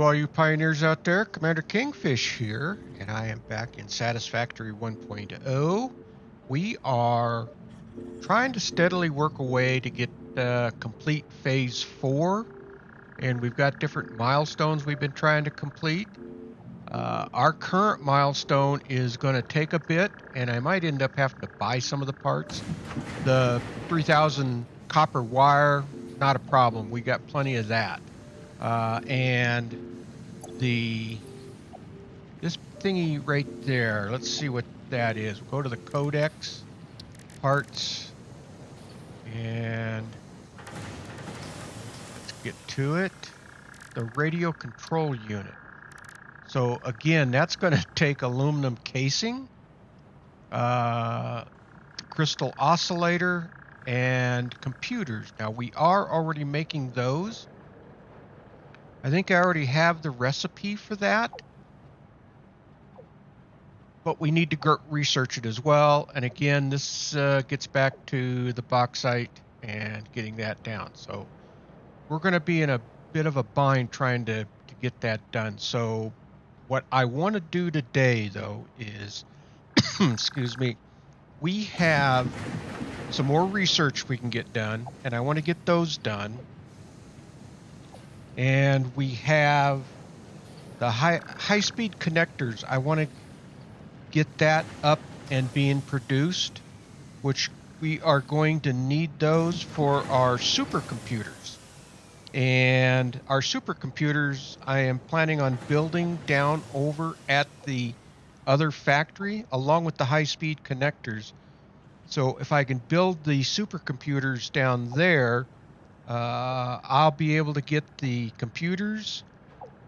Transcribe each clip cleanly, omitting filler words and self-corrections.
all you pioneers out there. Commander Kingfish here, and I am back in Satisfactory 1.0. We are trying to steadily work away to get complete Phase 4, and we've got different milestones we've been trying to complete. Our current milestone is going to take a bit, and I might end up having to buy some of the parts. The 3,000 copper wire, not a problem. We got plenty of that. And this thingy right there, let's see what that is. We'll go to the codex, parts, and let's get to it. The radio control unit. So again, that's going to take aluminum casing, crystal oscillator, and computers. Now we are already making those. I think I already have the recipe for that, but we need to research it as well. And again, this gets back to the bauxite and getting that down. So we're going to be in a bit of a bind trying to get that done. So what I want to do today, though, is, excuse me, we have some more research we can get done, and I want to get those done. And we have the high-speed connectors. I want to get that up and being produced, which we are going to need those for our supercomputers. And our supercomputers, I am planning on building down over at the other factory along with the high-speed connectors. So if I can build the supercomputers down there, I'll be able to get the computers,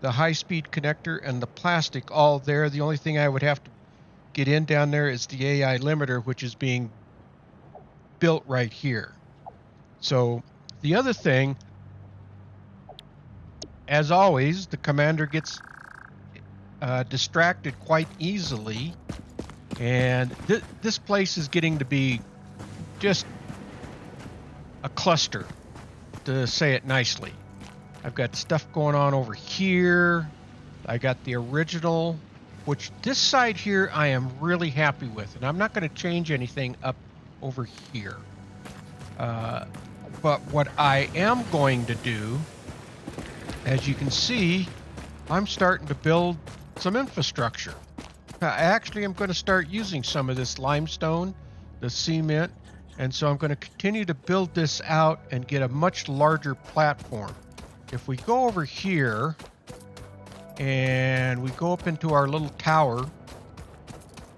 the high-speed connector, and the plastic all there. The only thing I would have to get in down there is the AI limiter, which is being built right here. So the other thing, as always, the commander gets distracted quite easily, and this place is getting to be just a cluster, to say it nicely. I've got stuff going on over here. I got the original, which this side here I am really happy with, and I'm not going to change anything up over here. But what I am going to do, as you can see, I'm starting to build some infrastructure. I actually am going to start using some of this limestone, the cement, and so I'm going to continue to build this out and get a much larger platform. If we go over here and we go up into our little tower,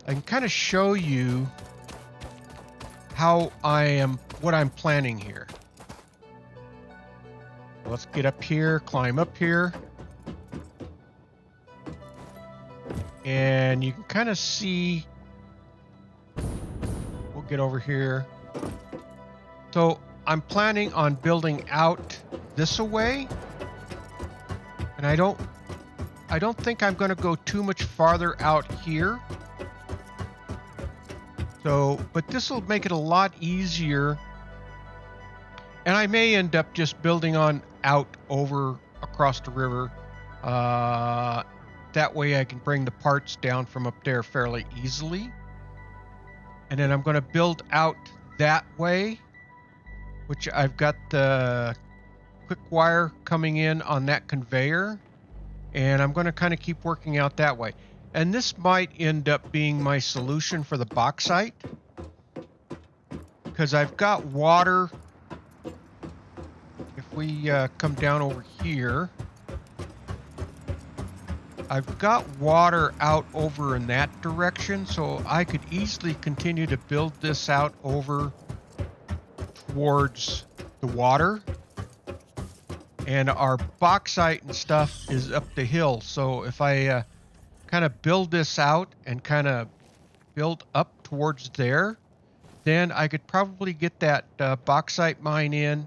I can kind of show you what I'm planning here. Let's get up here, climb up here. And you can kind of see, we'll get over here. So I'm planning on building out this away, and I don't think I'm going to go too much farther out here. So, but this will make it a lot easier, and I may end up just building on out over across the river. That way I can bring the parts down from up there fairly easily. And then I'm going to build out that way, which I've got the quick wire coming in on that conveyor. And I'm going to kind of keep working out that way. And this might end up being my solution for the bauxite, because I've got water. If we come down over here, I've got water out over in that direction, so I could easily continue to build this out over towards the water. And our bauxite and stuff is up the hill, so if I kind of build this out and kind of build up towards there, then I could probably get that bauxite mine in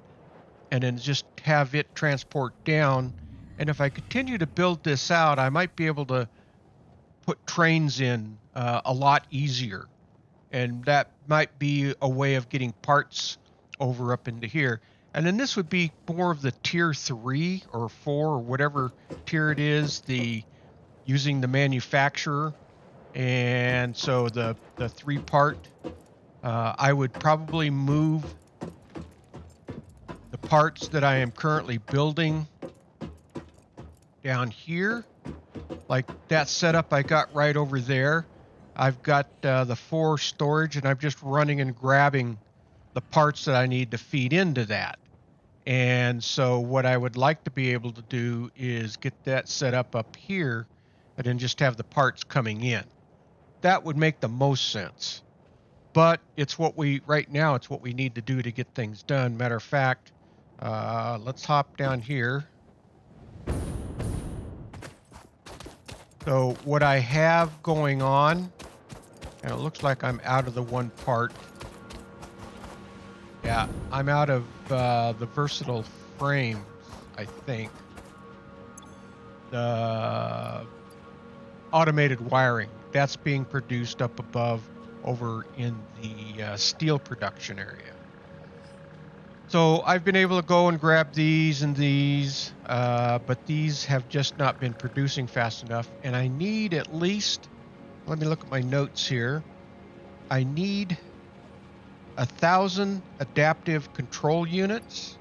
and then just have it transport down. And if I continue to build this out, I might be able to put trains in a lot easier. And that might be a way of getting parts over up into here. And then this would be more of the tier 3 or 4 or whatever tier it is, the using the manufacturer. And so the 3-part, I would probably move the parts that I am currently building down here. Like that setup I got right over there. I've got the 4 storage, and I'm just running and grabbing the parts that I need to feed into that. And so what I would like to be able to do is get that set up here, and then just have the parts coming in. That would make the most sense. But it's what right now, it's what we need to do to get things done. Matter of fact, let's hop down here. So what I have going on, and it looks like I'm out of the 1 part. Yeah, I'm out of the versatile frames, I think. The automated wiring, that's being produced up above over in the steel production area. So I've been able to go and grab these and these, but these have just not been producing fast enough. And I need at least, let me look at my notes here. I need 1,000 adaptive control units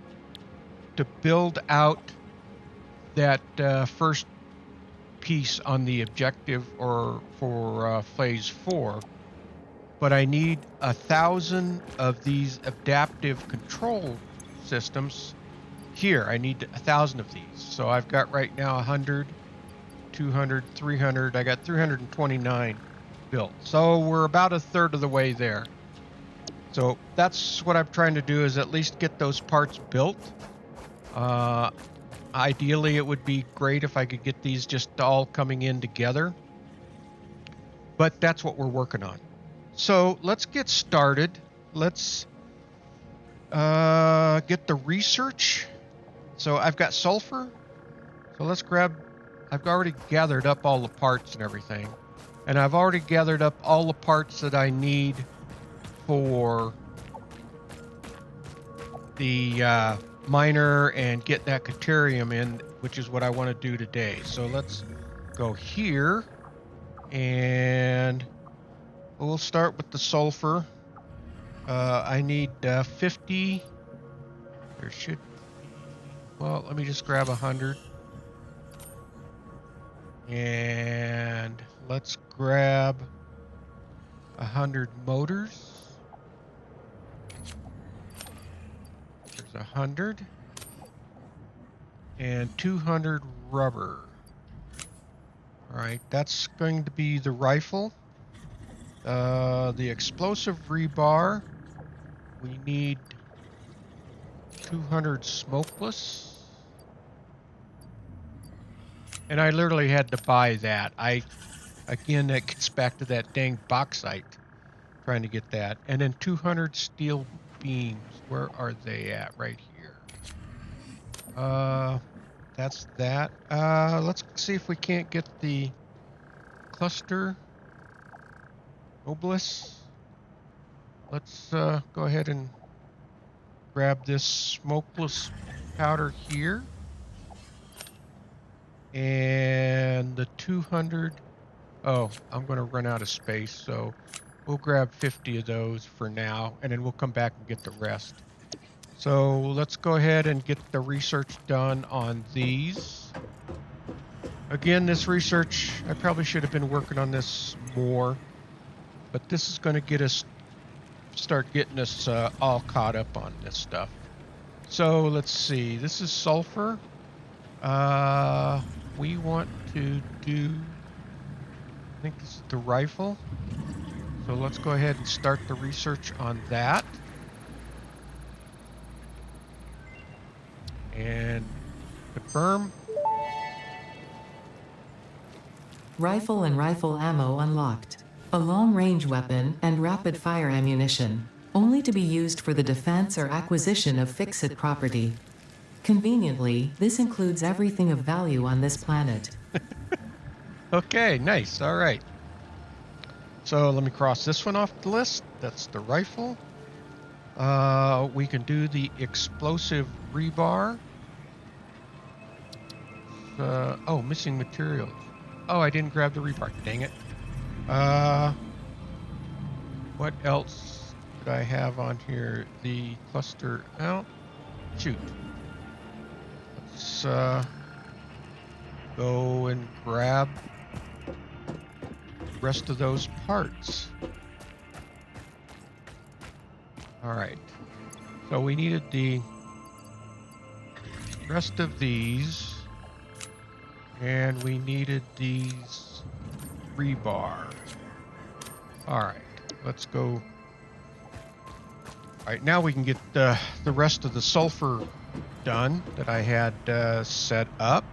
to build out that first piece on the objective or for phase 4. But I need 1,000 of these adaptive control systems here. I need 1,000 of these. So I've got right now 100, 200, 300. I got 329 built. So we're about a third of the way there. So that's what I'm trying to do, is at least get those parts built. Ideally, it would be great if I could get these just all coming in together. But that's what we're working on. So let's get started. Let's get the research. So I've got sulfur. So let's grab, I've already gathered up all the parts and everything. And I've already gathered up all the parts that I need for the miner and get that Caterium in, which is what I want to do today. So let's go here, and we'll start with the sulfur. I need 50. There should be, well, let me just grab 100. And let's grab 100 motors. There's 100. And 200 rubber. All right, that's going to be the rifle. The explosive rebar, we need 200 smokeless. And I literally had to buy that. Again, that gets back to that dang bauxite, trying to get that. And then 200 steel beams. Where are they at? Right here. That's that. Let's see if we can't get the cluster obelisk. Let's go ahead and grab this smokeless powder here. And the 200. Oh, I'm going to run out of space, so we'll grab 50 of those for now, and then we'll come back and get the rest. So let's go ahead and get the research done on these. Again, this research, I probably should have been working on this more, but this is going to start getting us all caught up on this stuff. So let's see, this is sulfur. We want to do, I think this is the rifle. So let's go ahead and start the research on that. And confirm. Rifle and rifle ammo unlocked. A long-range weapon and rapid-fire ammunition, only to be used for the defense or acquisition of FICSIT property. Conveniently, this includes everything of value on this planet. Okay, nice. All right. So let me cross this one off the list. That's the rifle. We can do the explosive rebar. Oh, missing materials. Oh, I didn't grab the rebar. Dang it. What else did I have on here? The cluster. Oh, shoot. Let's go and grab the rest of those parts. All right. So we needed the rest of these, and we needed these rebar. All right. Let's go. All right, now we can get the rest of the sulfur done that I had set up.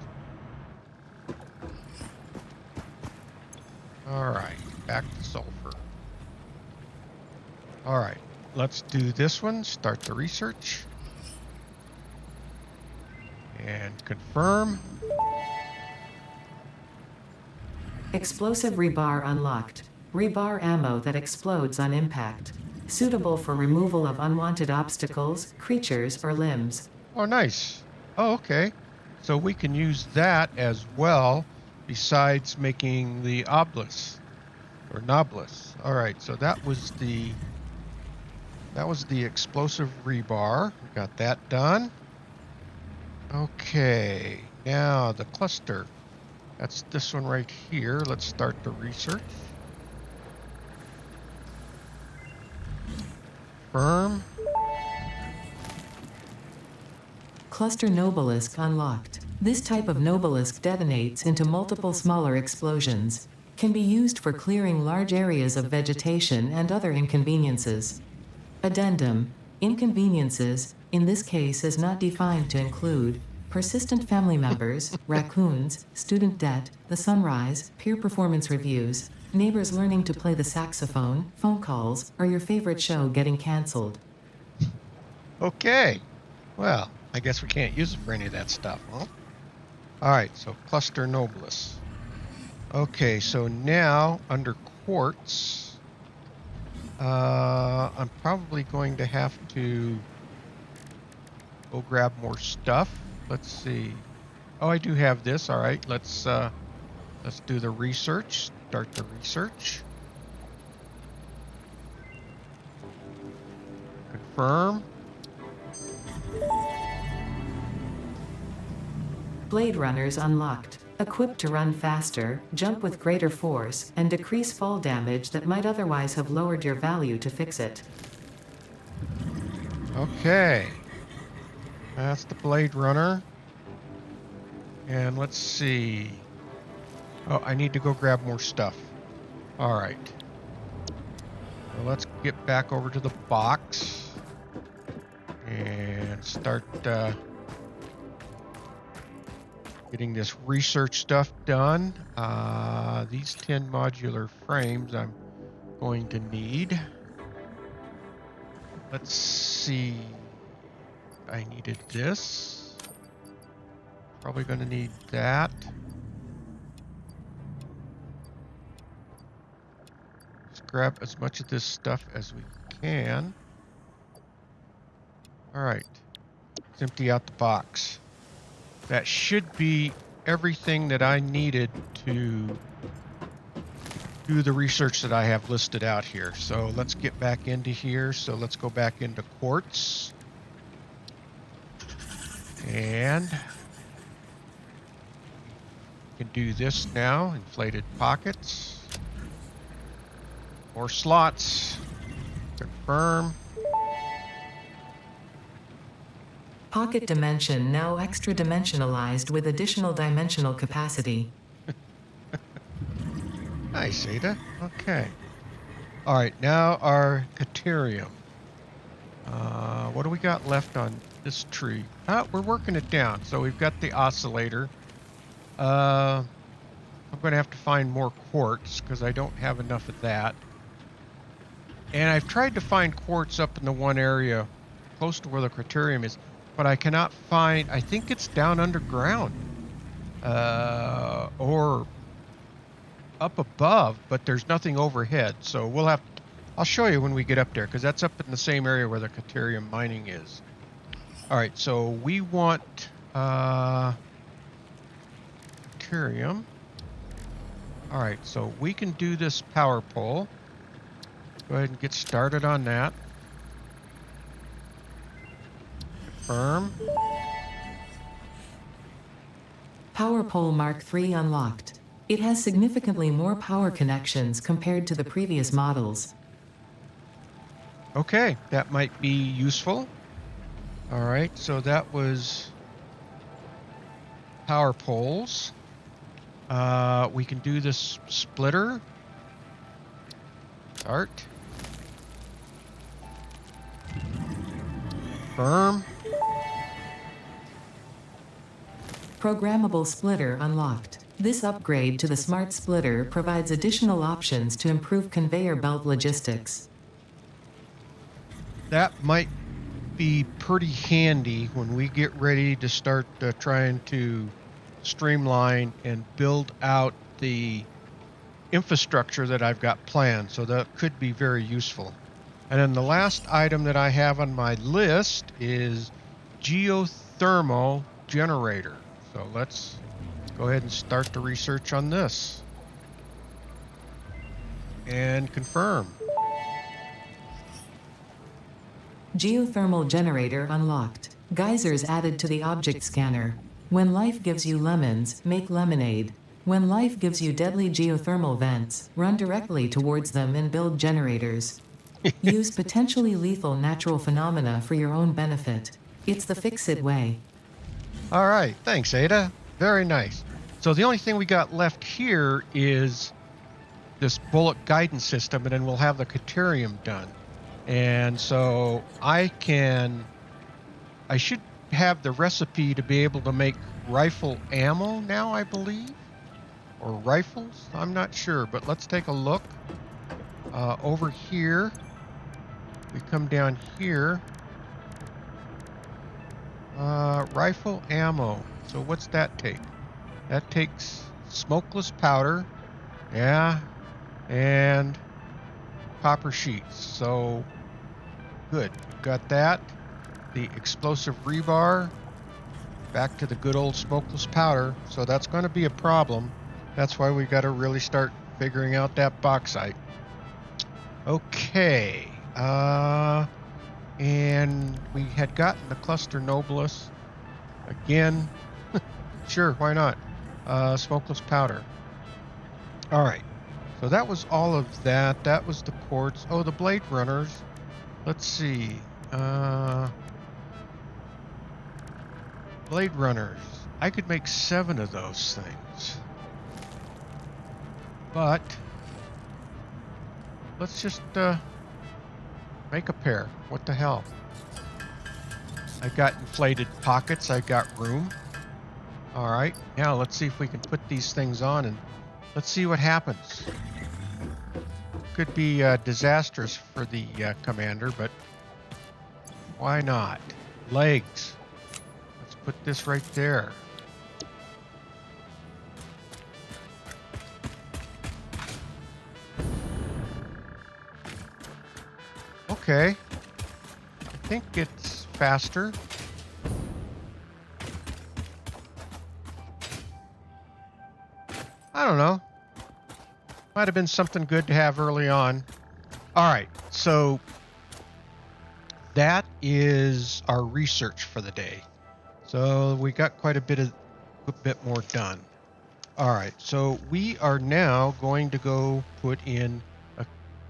All right, back to sulfur. All right, let's do this one. Start the research. And confirm. Explosive rebar unlocked. Rebar ammo that explodes on impact. Suitable for removal of unwanted obstacles, creatures, or limbs. Oh, nice. Oh, okay. So we can use that as well, besides making the obelisk or noblisk. All right. So that was the explosive rebar. We got that done. Okay. Now the cluster. That's this one right here. Let's start the research. Confirm. Cluster Nobelisk unlocked. This type of Nobelisk detonates into multiple smaller explosions. Can be used for clearing large areas of vegetation and other inconveniences. Addendum. Inconveniences, in this case is not defined to include persistent family members, raccoons, student debt, the sunrise, peer performance reviews, neighbors learning to play the saxophone, phone calls, or your favorite show getting canceled. Okay. Well, I guess we can't use it for any of that stuff, huh? All right, so cluster nobilis. Okay, so now under quartz, I'm probably going to have to go grab more stuff. Let's see. Oh, I do have this. All right, let's do the research. Start the research. Confirm. Blade Runners unlocked. Equipped to run faster, jump with greater force, and decrease fall damage that might otherwise have lowered your value to FICSIT. Okay. That's the Blade Runner. And let's see. Oh, I need to go grab more stuff. All right. Well, let's get back over to the box and start getting this research stuff done. These 10 modular frames I'm going to need. Let's see. I needed this. Probably going to need that. Let's grab as much of this stuff as we can. All right. Let's empty out the box. That should be everything that I needed to do the research that I have listed out here. So let's get back into here. So let's go back into quartz. And we can do this now. Inflated pockets. More slots. Confirm. Pocket dimension now extra dimensionalized with additional dimensional capacity. Nice, Ada. Okay. All right, now our Caterium. What do we got left on this tree? We're working it down. So we've got the oscillator. I'm going to have to find more quartz because I don't have enough of that. And I've tried to find quartz up in the one area close to where the Caterium is, but I cannot find. I think it's down underground or up above, but there's nothing overhead. So we'll have I'll show you when we get up there, because that's up in the same area where the Caterium mining is. All right, so we want Caterium. All right, so we can do this power pole. Go ahead and get started on that. Confirm. Power pole Mark III unlocked. It has significantly more power connections compared to the previous models. Okay, that might be useful. All right, so that was power poles. We can do this splitter. Start. Confirm. Programmable splitter unlocked. This upgrade to the smart splitter provides additional options to improve conveyor belt logistics. That might be pretty handy when we get ready to start trying to streamline and build out the infrastructure that I've got planned. So that could be very useful. And then the last item that I have on my list is geothermal generator. So let's go ahead and start the research on this. And confirm. Geothermal generator unlocked. Geysers added to the object scanner. When life gives you lemons, make lemonade. When life gives you deadly geothermal vents, run directly towards them and build generators. Use potentially lethal natural phenomena for your own benefit. It's the FICSIT way. All right, thanks, Ada. Very nice. So the only thing we got left here is this bullet guidance system, and then we'll have the Caterium done. And so I should have the recipe to be able to make rifle ammo now, I believe, or rifles. I'm not sure, but let's take a look. Over here, we come down here. Rifle ammo. So what's that take? That takes smokeless powder, yeah, and copper sheets. So good, we've got that. The explosive rebar, back to the good old smokeless powder. So that's going to be a problem. That's why we got to really start figuring out that bauxite. Okay, and we had gotten the cluster nobilis again. Sure, why not? Smokeless powder. All right, so that was all of that. That was the quartz. Oh, the blade runners. Let's see. Blade runners. I could make 7 of those things. But let's just make a pair. What the hell? I got inflated pockets. I got room. All right, now let's see if we can put these things on and let's see what happens. Could be disastrous for the commander, but why not? Legs. Let's put this right there. Okay. I think it's faster. I don't know. Might have been something good to have early on. All right, so that is our research for the day. So we got quite a bit more done. All right, so we are now going to go put in a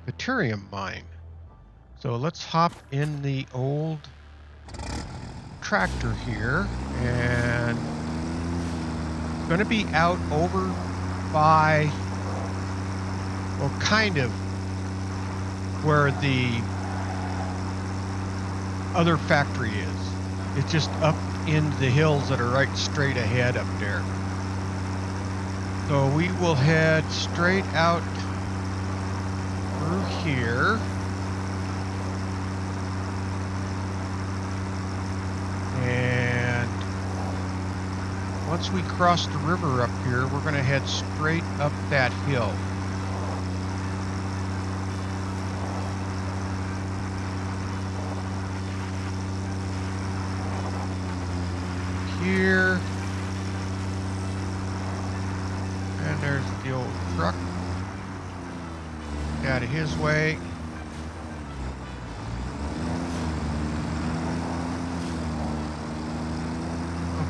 Caterium mine. So let's hop in the old tractor here, and it's going to be out over by, well, kind of where the other factory is. It's just up in the hills that are right straight ahead up there. So we will head straight out through here. And once we cross the river up here, we're going to head straight up that hill. here. And there's the old truck. Out of his way.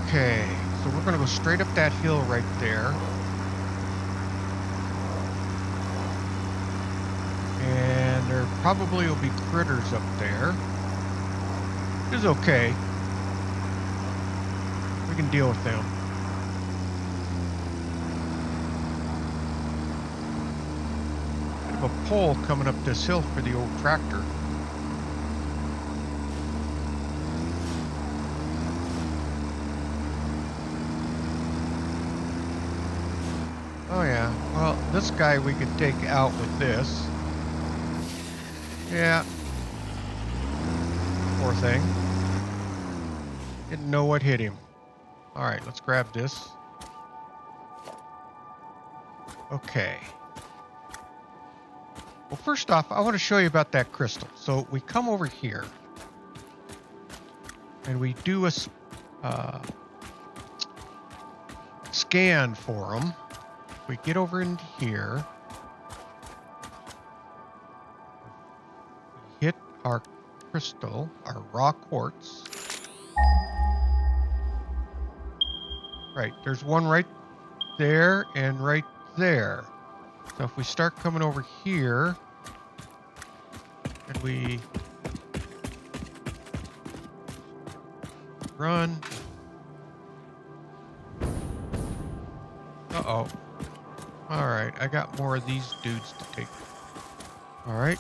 Okay, so we're going to go straight up that hill right there. And there probably will be critters up there. It's okay. We can deal with them. Bit of a pole coming up this hill for the old tractor. Oh yeah, well, this guy we could take out with this. Yeah. Poor thing. Didn't know what hit him. Alright, let's grab this. Okay. Well, first off, I want to show you about that crystal. So we come over here. And we do a scan for them. We get over into here. We hit our crystal, our raw quartz. Right, there's one right there and right there. So if we start coming over here, and we run. Uh-oh. All right, I got more of these dudes to take. All right.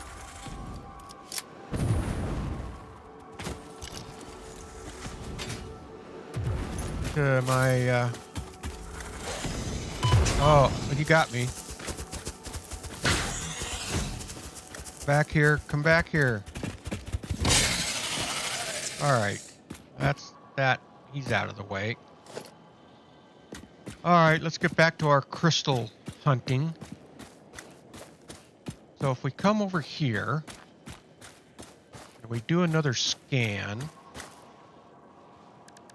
My, oh, you got me. Back here, come back here. All right, that's that. He's out of the way. All right, let's get back to our crystal hunting. So if we come over here and we do another scan,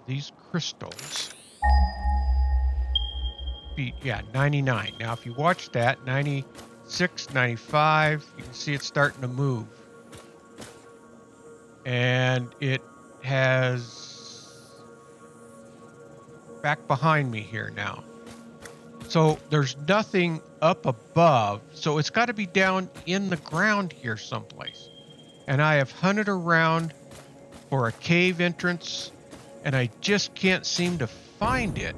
these crystals, yeah, 99. Now, if you watch that, 96, 95, you can see it's starting to move. And it has back behind me here now. So there's nothing up above. So it's got to be down in the ground here someplace. And I have hunted around for a cave entrance, and I just can't seem to find it.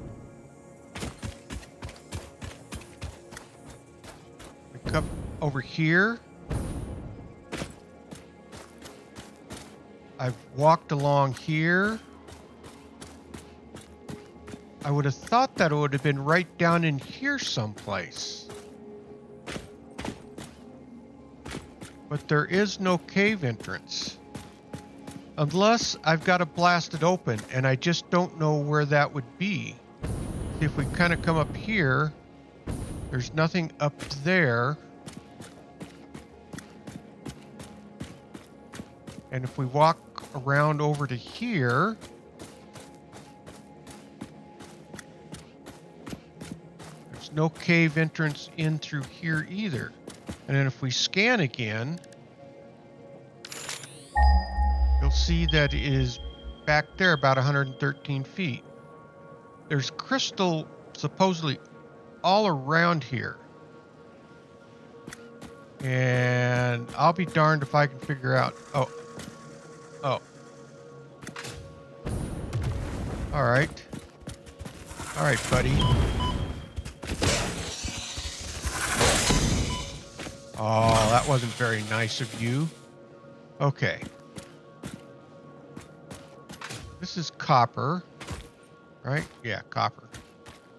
We come over here. I've walked along here. I would have thought that it would have been right down in here someplace. But there is no cave entrance. Unless I've got to blast it open, and I just don't know where that would be. If we kind of come up here, there's nothing up there. And if we walk around over to here, there's no cave entrance in through here either. And then if we scan again, you'll see that it is back there about 113 feet. There's crystal supposedly all around here. And I'll be darned if I can figure out. Oh. All right. All right, buddy. Oh, that wasn't very nice of you. Okay. This is copper, right? Yeah, copper.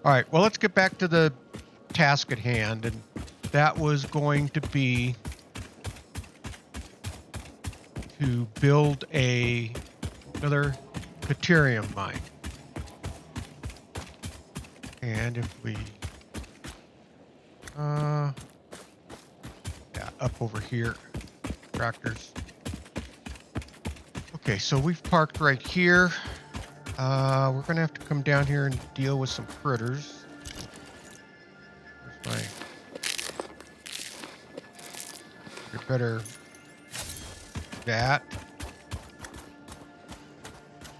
All right, well, let's get back to the task at hand. And that was going to be to build another Caterium mine. And if we, yeah, up over here, tractors. Okay, so we've parked right here. We're gonna have to come down here and deal with some critters. Where's my... You better... That.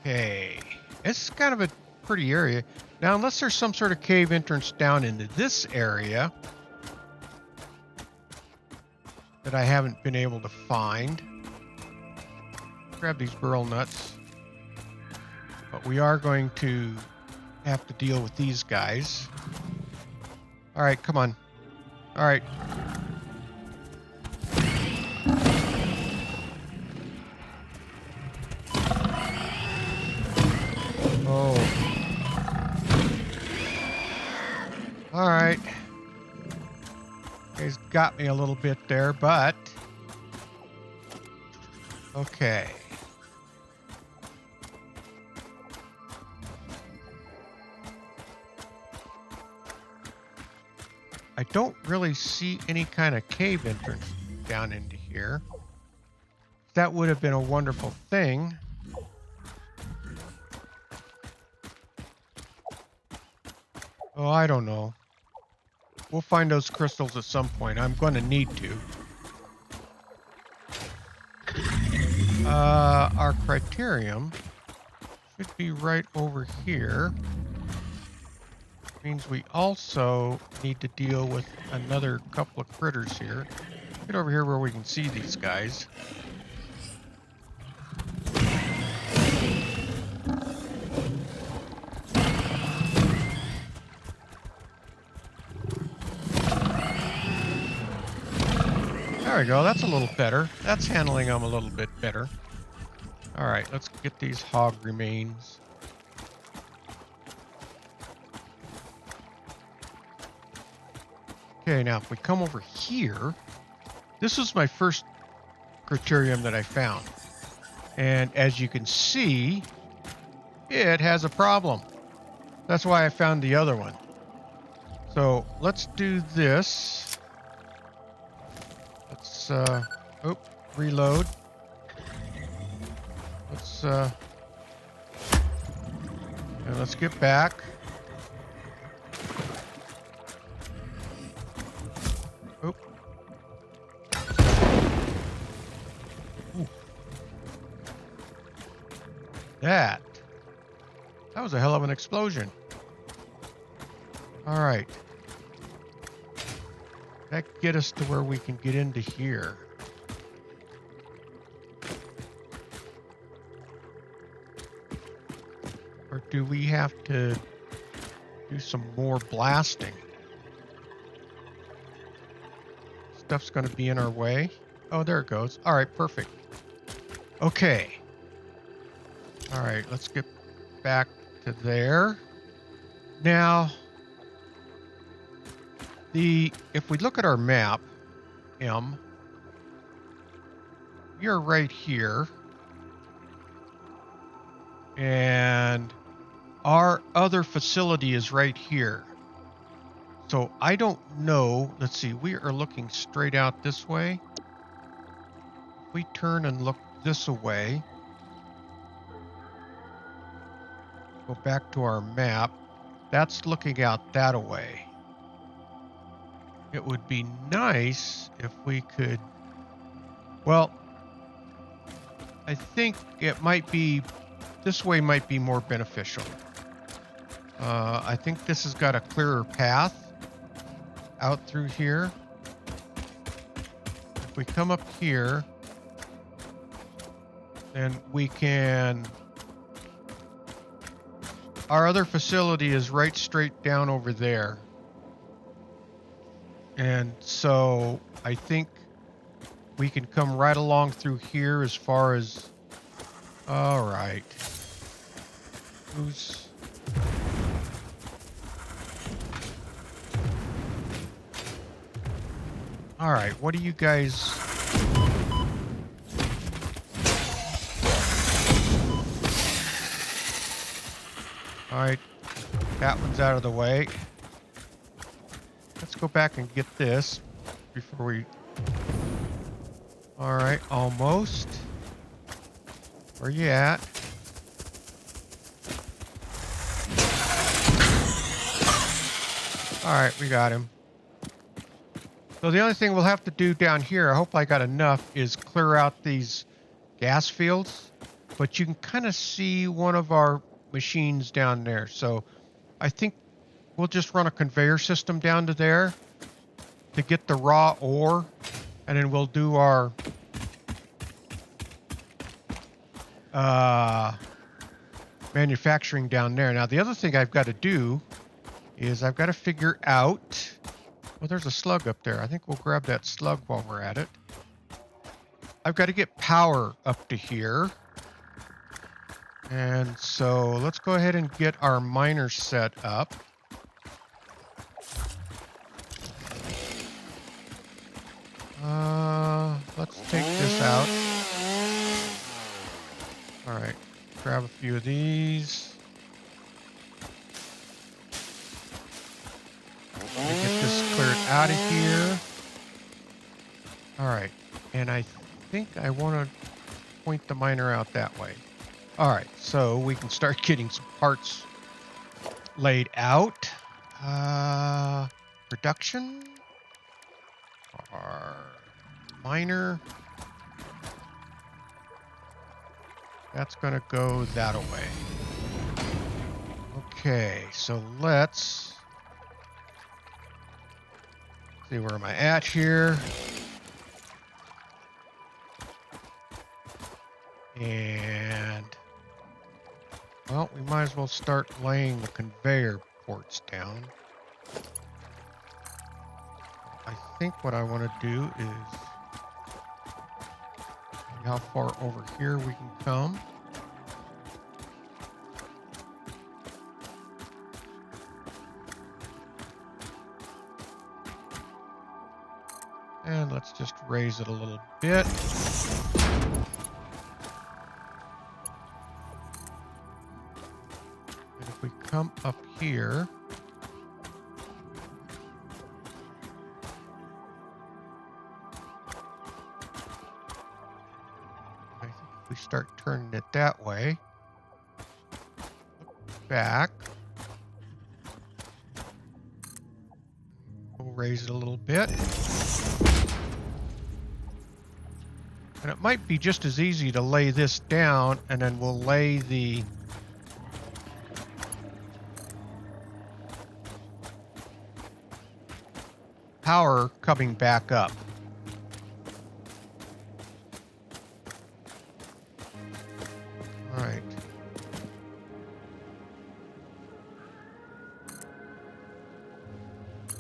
Okay. It's kind of a pretty area. Now, unless there's some sort of cave entrance down into this area that I haven't been able to find. Grab these burl nuts. But we are going to have to deal with these guys. All right, come on. All right. Oh. All right. He's got me a little bit there, but okay. I don't really see any kind of cave entrance down into here. That would have been a wonderful thing. Oh, I don't know. We'll find those crystals at some point. I'm going to need to. Our Criterium should be right over here. Means we also need to deal with another couple of critters here. Get over here where we can see these guys. There we go. That's a little better. That's handling them a little bit better. All right, let's get these hog remains. Okay, now if we come over here, this was my first Caterium that I found. And as you can see, it has a problem. That's why I found the other one. So let's do this. Let's, reload. Let's get back. Oh. Ooh. That was a hell of an explosion. All right. That get us to where we can get into here. Or do we have to do some more blasting? Stuff's going to be in our way. Oh, there it goes. All right, perfect. Okay. All right, let's get back to there. Now, if we look at our map, M, you're right here. And our other facility is right here. So I don't know. Let's see. We are looking straight out this way. If we turn and look this way, go back to our map. That's looking out that way. It would be nice if we could. Well, I think it might be. This way might be more beneficial. I think this has got a clearer path out through here. If we come up here, then we can... Our other facility is right straight down over there. And so I think we can come right along through here as far as... All right. Who's... All right, what do you guys... All right, that one's out of the way. Let's go back and get this before we... All right, almost. Where you at? All right, we got him. So the only thing we'll have to do down here, I hope I got enough, is clear out these gas fields. But you can kind of see one of our machines down there. So I think we'll just run a conveyor system down to there to get the raw ore. And then we'll do our manufacturing down there. Now, the other thing I've got to do is I've got to figure out... Well, there's a slug up there. I think we'll grab that slug while we're at it. I've got to get power up to here. And so let's go ahead and get our miner set up. Let's take this out. All right, grab a few of these. Let me get this cleared out of here. All right, and I think I want to point the miner out that way. All right, so we can start getting some parts laid out. Production. Our miner. That's going to go that away. Okay, so let's see, where am I at here? And, well, we might as well start laying the conveyor ports down. I think what I want to do is see how far over here we can come. And let's just raise it a little bit. And if we come up here, I think if we start turning it that way, look back, we'll raise it a little bit. And it might be just as easy to lay this down, and then we'll lay the power coming back up. All right.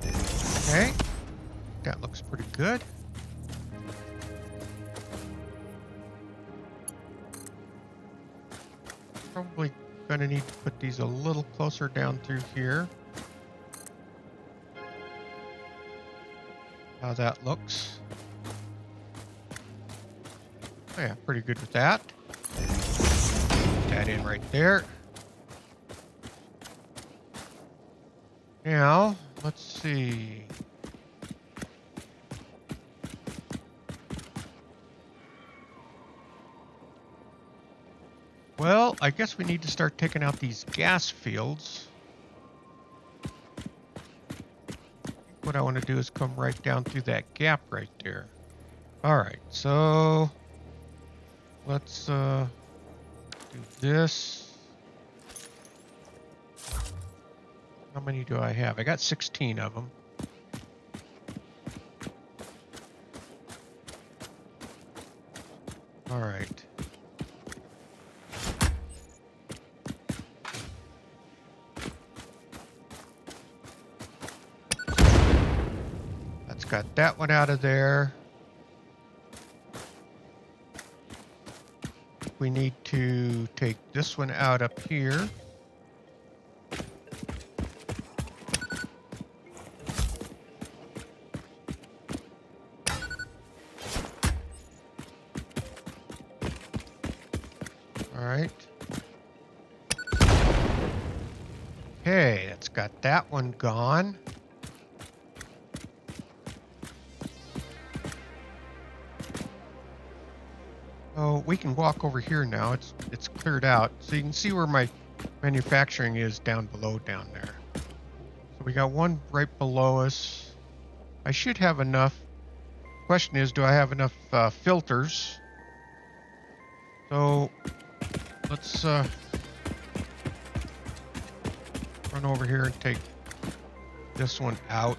Okay. That looks pretty good. Probably going to need to put these a little closer down through here. How that looks. Oh yeah, pretty good with that. Put that in right there. Now, let's see. Well, I guess we need to start taking out these gas fields. What I want to do is come right down through that gap right there. All right, so let's do this. How many do I have? I got 16 of them. All right. Got that one out of there. We need to take this one out up here. All right. Okay, that's got that one gone. So we can walk over here now. It's cleared out. So you can see where my manufacturing is down below down there. So we got one right below us. I should have enough. Question is, do I have enough filters? So let's run over here and take this one out.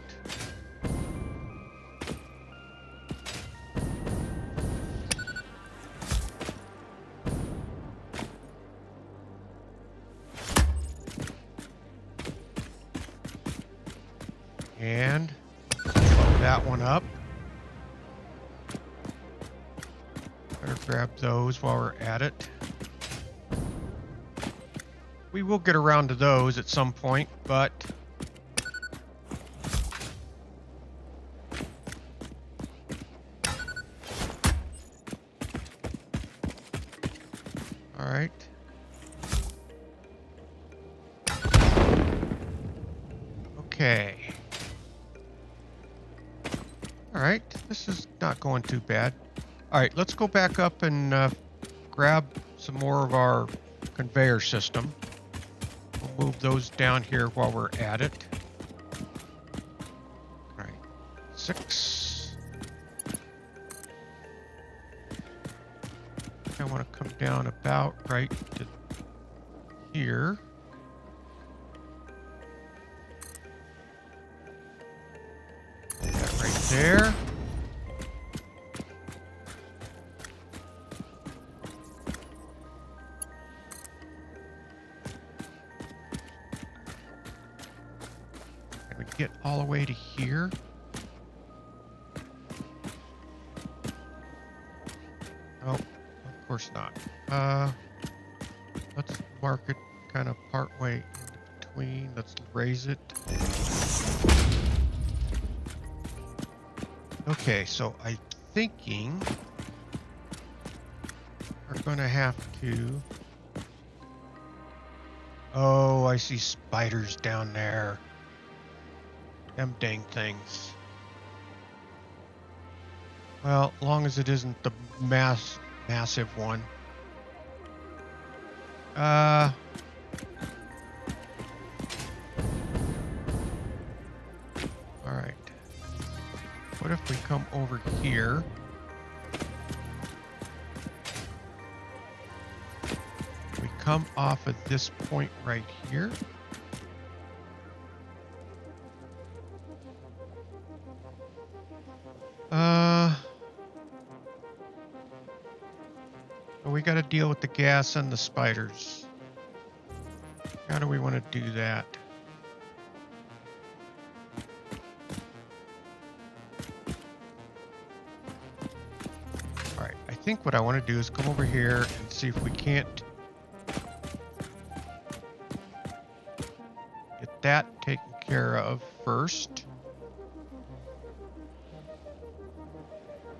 And load that one up. Better grab those while we're at it. We will get around to those at some point, but all right. Okay. All right, this is not going too bad. All right, let's go back up and grab some more of our conveyor system. We'll move those down here while we're at it. All right, 6. I want to come down about right to here. That right there. Get all the way to here. Oh, of course not. Let's mark it kind of part way in between. Let's raise it. Okay, so I'm thinking we're gonna have to. Oh, I see spiders down there. Them dang things. Well, as long as it isn't the massive one. All right. What if we come over here? We come off of this point right here. We got to deal with the gas and the spiders. How do we want to do that? All right, I think what I want to do is come over here and see if we can't get that taken care of first.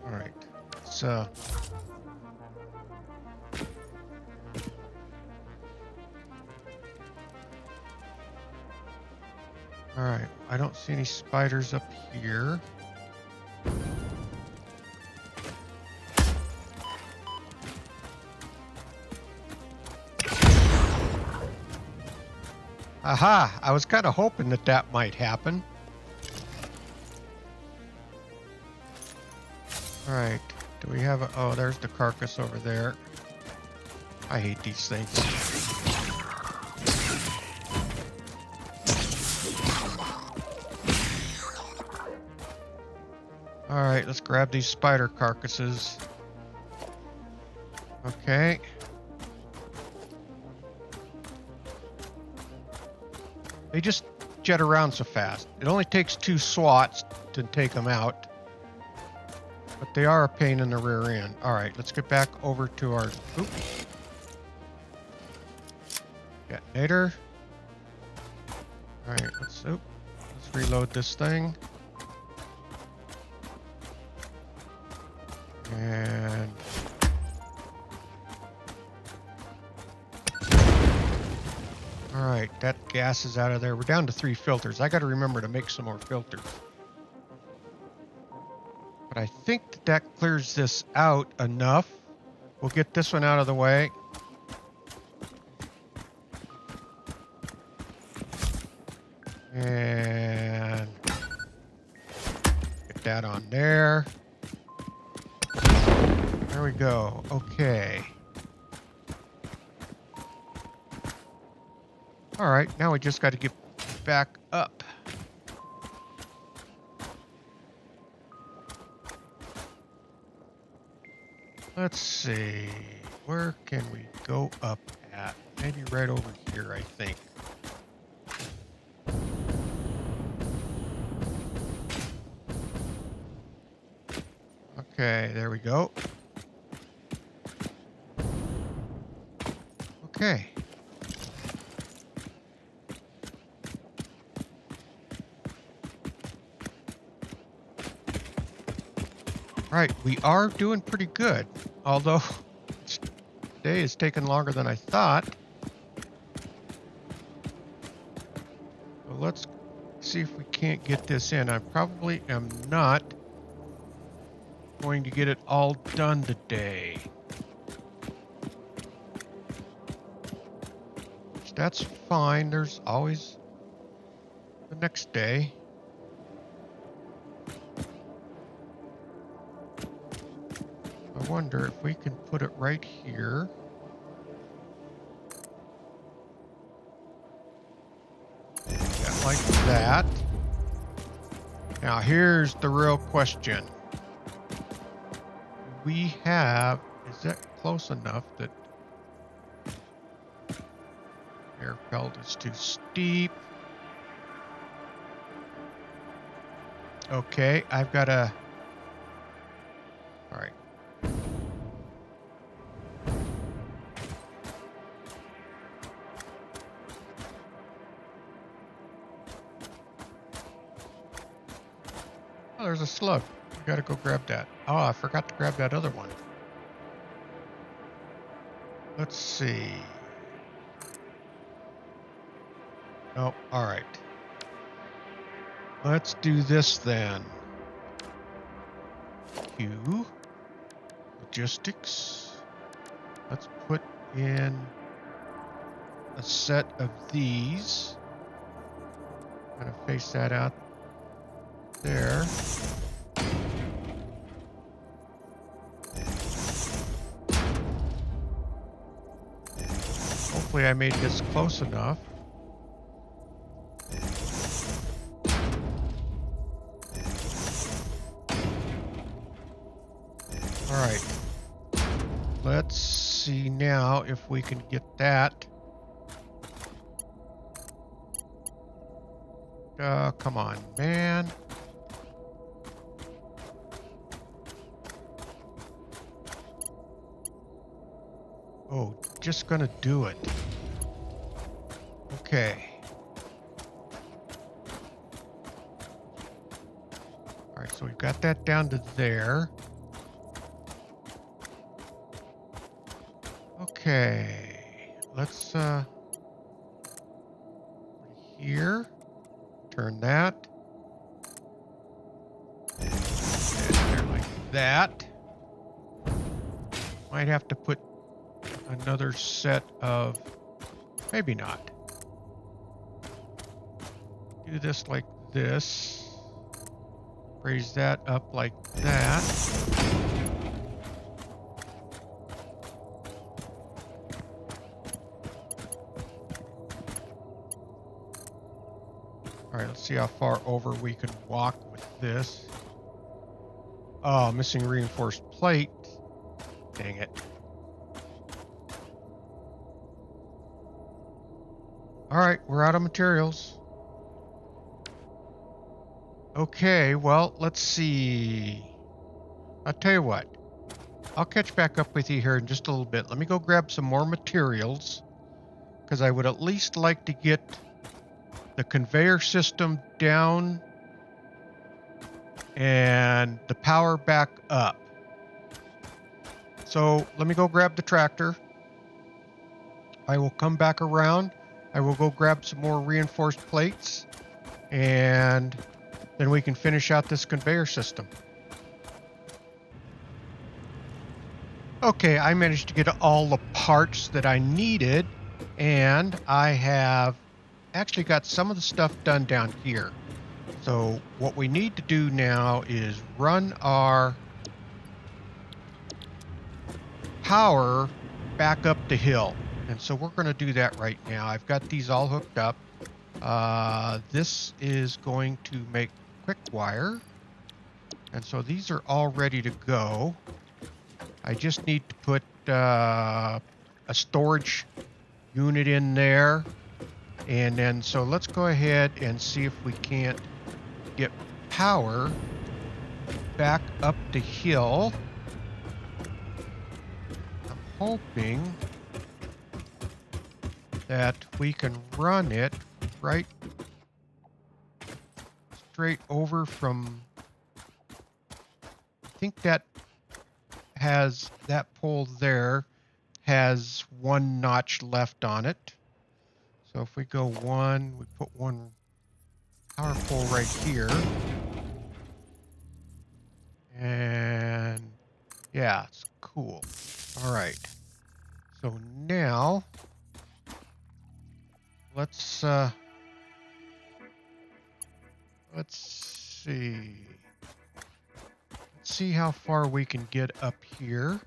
All right, let's all right, I don't see any spiders up here. Aha! I was kind of hoping that that might happen. All right, do we have a... Oh, there's the carcass over there. I hate these things. All right, let's grab these spider carcasses. Okay. They just jet around so fast. It only takes 2 swats to take them out. But they are a pain in the rear end. All right, let's get back over to our... Oops. Detonator. All right, let's reload this thing. And all right, that gas is out of there. We're down to 3 filters. I got to remember to make some more filters. But I think that that clears this out enough. We'll get this one out of the way. And that on there. There we go. Okay. All right, now we just got to get back up. Let's see. Where can we go up at? Maybe right over here, I think. Okay, there we go. Okay. Right, we are doing pretty good, although today is taking longer than I thought. So let's see if we can't get this in. I probably am not going to get it all done today. That's fine. There's always the next day. I wonder if we can put it right here. Yeah, like that. Now here's the real question. We have, is that close enough that air belt is too steep? Okay, I've got a, all right. Oh, there's a slug. We gotta go grab that. Oh, I forgot to grab that other one. Let's see. Oh, all right. Let's do this then. Q. Logistics. Let's put in a set of these. Kind of face that out there. Hopefully I made this close enough. All right. Let's see now if we can get that. Come on, man. Oh, just gonna do it. Okay. All right, so we've got that down to there. Okay, let's here, turn that, and there like that. Might have to put another set of, maybe not. Do this like this. Raise that up like that. All right, let's see how far over we can walk with this. Oh, missing reinforced plate. Dang it. All right, we're out of materials. Okay, well, let's see. I'll tell you what. I'll catch back up with you here in just a little bit. Let me go grab some more materials, because I would at least like to get the conveyor system down and the power back up. So let me go grab the tractor. I will come back around. I will go grab some more reinforced plates, and then we can finish out this conveyor system. Okay, I managed to get all the parts that I needed, and I have actually got some of the stuff done down here. So what we need to do now is run our power back up the hill. And so we're going to do that right now. I've got these all hooked up. This is going to make quick wire. And so these are all ready to go. I just need to put a storage unit in there. And then, so let's go ahead and see if we can't get power back up the hill. I'm hoping that we can run it right straight over from, I think that has, that pole there has one notch left on it. So if we go one, we put one power pole right here. And yeah, it's cool. All right. So now let's see. Let's see how far we can get up here.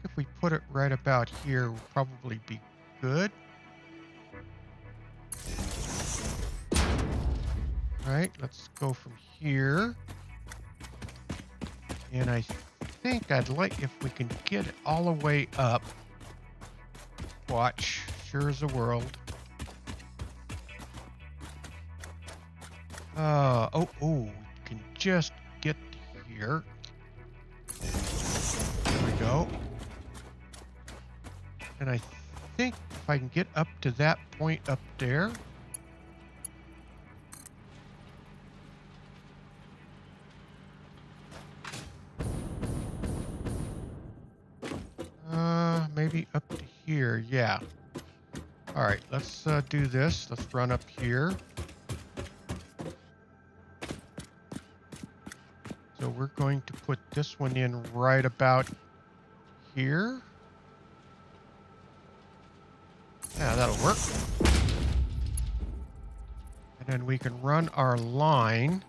If we put it right about here, we'll probably be good. All right, let's go from here. And I think I'd like, if we can get it all the way up. Watch, sure as the world. Oh, we can just get to here. There we go. And I think if I can get up to that point up there. Maybe up to here, yeah. All right, let's do this. Let's run up here. So we're going to put this one in right about here. Yeah, that'll work. And then we can run our line.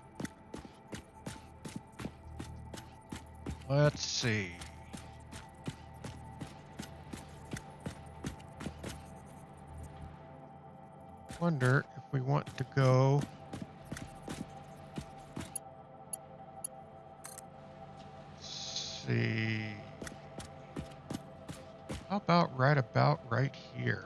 Let's see. Wonder if we want to go see. How about right here?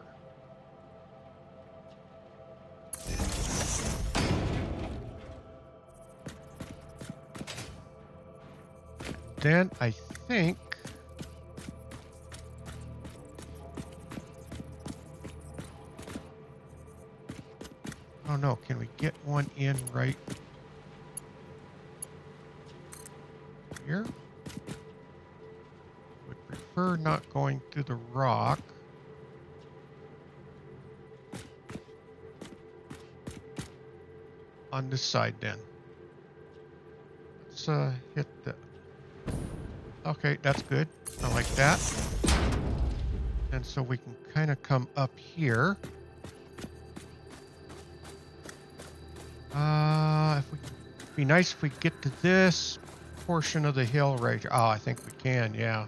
Then I think oh no, can we get one in right here? Would prefer not going through the rock. On this side then. Let's hit the, okay, that's good. I like that. And so we can kind of come up here. It'd be nice if we get to this portion of the hill right here. Oh, I think we can, yeah.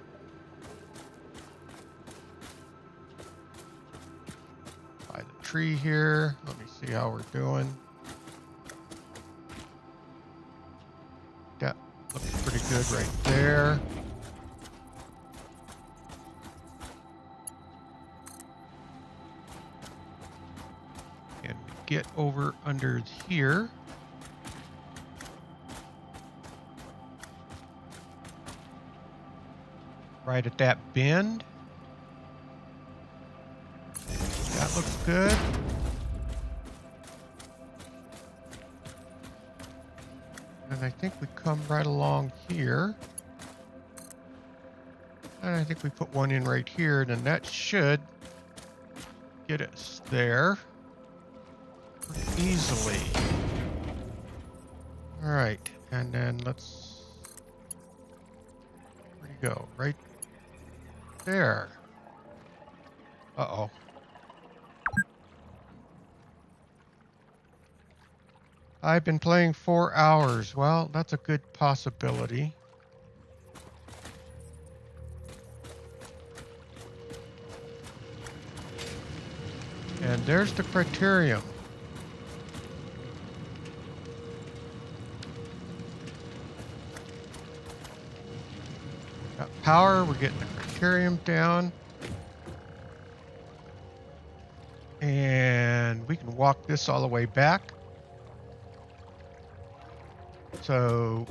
By the tree here. Let me see how we're doing. That looks pretty good right there. And get over under here. Right at that bend. That looks good. And I think we come right along here. And I think we put one in right here, and then that should get us there easily. All right, and then let's, where'd you go? Right there. Uh-oh. I've been playing 4 hours. Well, that's a good possibility. And there's the Caterium. Got power, we're getting the Caterium down. And we can walk this all the way back. So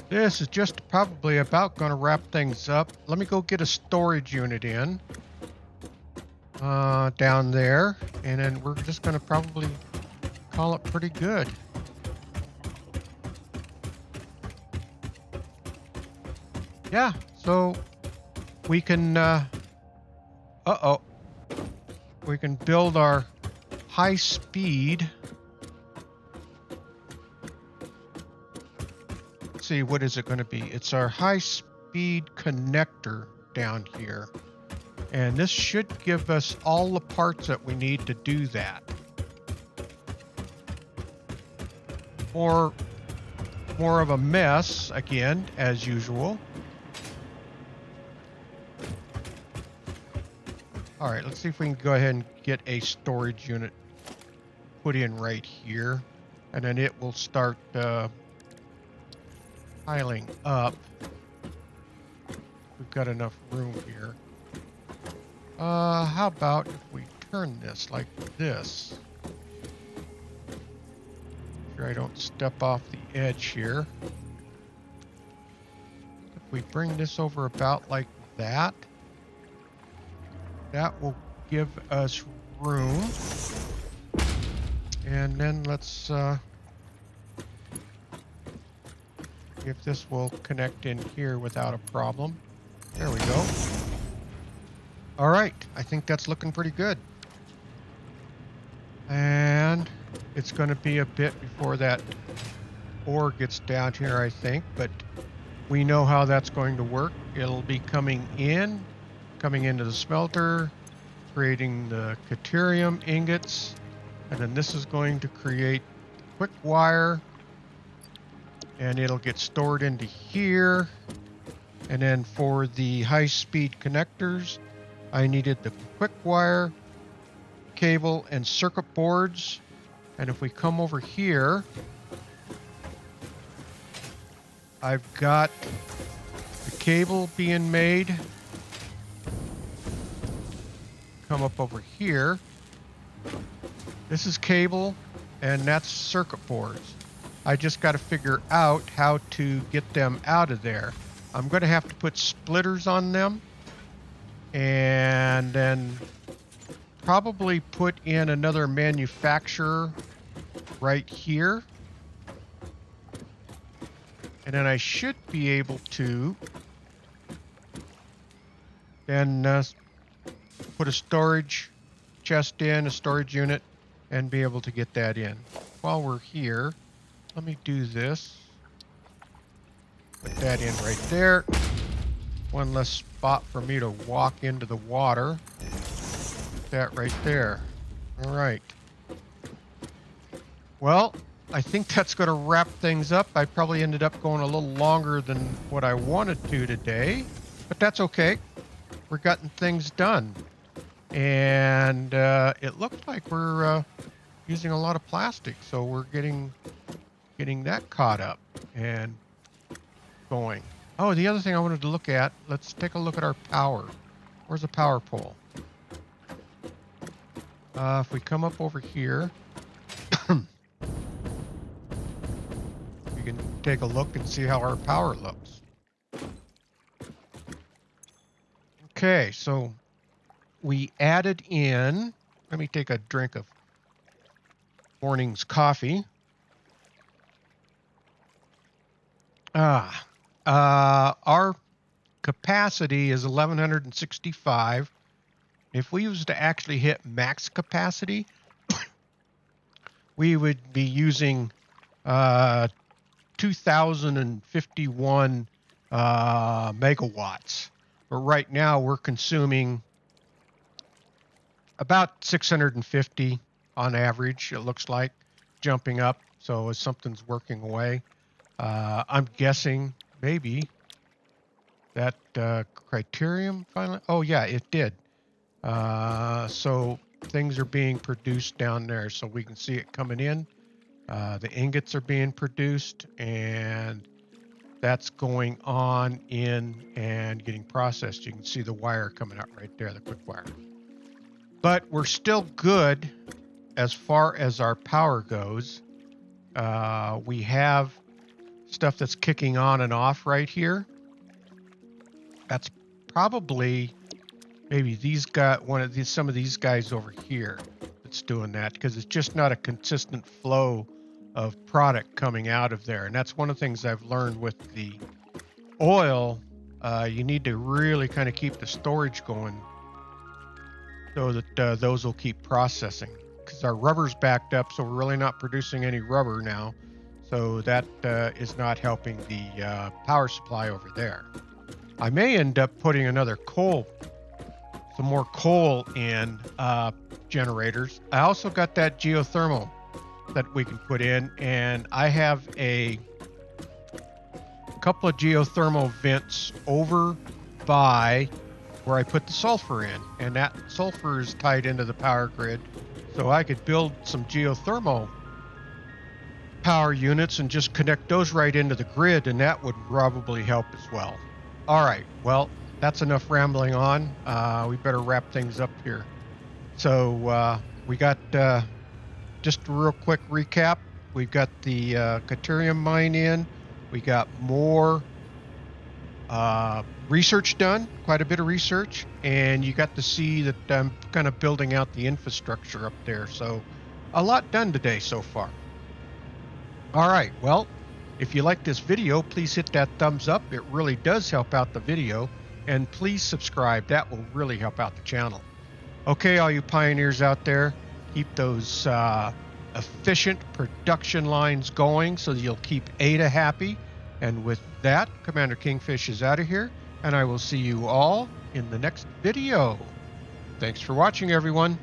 this is just probably about going to wrap things up. Let me go get a storage unit in down there, and then we're just going to probably call it pretty good. Yeah, so we can we can build our high speed. Let's see, what is it going to be? It's our high speed connector down here. And this should give us all the parts that we need to do that. More of a mess, again, as usual. All right, let's see if we can go ahead and get a storage unit put in right here. And then it will start piling up. We've got enough room here. How about if we turn this like this? Make sure I don't step off the edge here. If we bring this over about like that, that will give us room. And then let's see if this will connect in here without a problem. There we go. All right, I think that's looking pretty good. And it's going to be a bit before that ore gets down here, I think, but we know how that's going to work. It'll be coming into the smelter, creating the Caterium ingots, and then this is going to create quick wire, and it'll get stored into here. And then for the high-speed connectors, I needed the quick wire, cable, and circuit boards. And if we come over here, I've got the cable being made. Come up over here. This is cable, and that's circuit boards. I just got to figure out how to get them out of there. I'm going to have to put splitters on them, and then probably put in another manufacturer right here. And then I should be able to then put a storage chest in, a storage unit, and be able to get that in. While we're here, let me do this. Put that in right there. One less spot for me to walk into the water. Put that right there. All right. Well, I think that's going to wrap things up. I probably ended up going a little longer than what I wanted to today, but that's okay. We're getting things done. And it looks like we're using a lot of plastic, so we're getting that caught up and going. Oh, the other thing I wanted to look at, let's take a look at our power. Where's the power pole? If we come up over here, we can take a look and see how our power looks. Okay, so we added in, let me take a drink of morning's coffee. Our capacity is 1165. If we was to actually hit max capacity, we would be using 2051 megawatts. But right now we're consuming about 650 on average, it looks like, jumping up. So as something's working away, I'm guessing maybe that Criterium finally, oh yeah, it did. So things are being produced down there, so we can see it coming in. The ingots are being produced, and that's going on in and getting processed. You can see the wire coming out right there, the quick wire. But we're still good as far as our power goes. We have stuff that's kicking on and off right here. That's probably maybe some of these guys over here that's doing that, because it's just not a consistent flow of product coming out of there. And that's one of the things I've learned with the oil. You need to really kind of keep the storage going so that those will keep processing, because our rubber's backed up, so we're really not producing any rubber now. So that is not helping the power supply over there. I may end up putting some more coal in generators. I also got that geothermal that we can put in, and I have a couple of geothermal vents over by where I put the sulfur in, and that sulfur is tied into the power grid, so I could build some geothermal power units and just connect those right into the grid, and that would probably help as well. All right, well, that's enough rambling on. We better wrap things up here. So we got just a real quick recap. We've got the Caterium mine in. We got more research done, quite a bit of research, and you got to see that I'm kind of building out the infrastructure up there. So a lot done today so far. All right, well, if you like this video, please hit that thumbs up. It really does help out the video. And please subscribe. That will really help out the channel. Okay, all you pioneers out there, keep those efficient production lines going so that you'll keep Ada happy. And with that, Commander Kingfish is out of here, and I will see you all in the next video. Thanks for watching, everyone.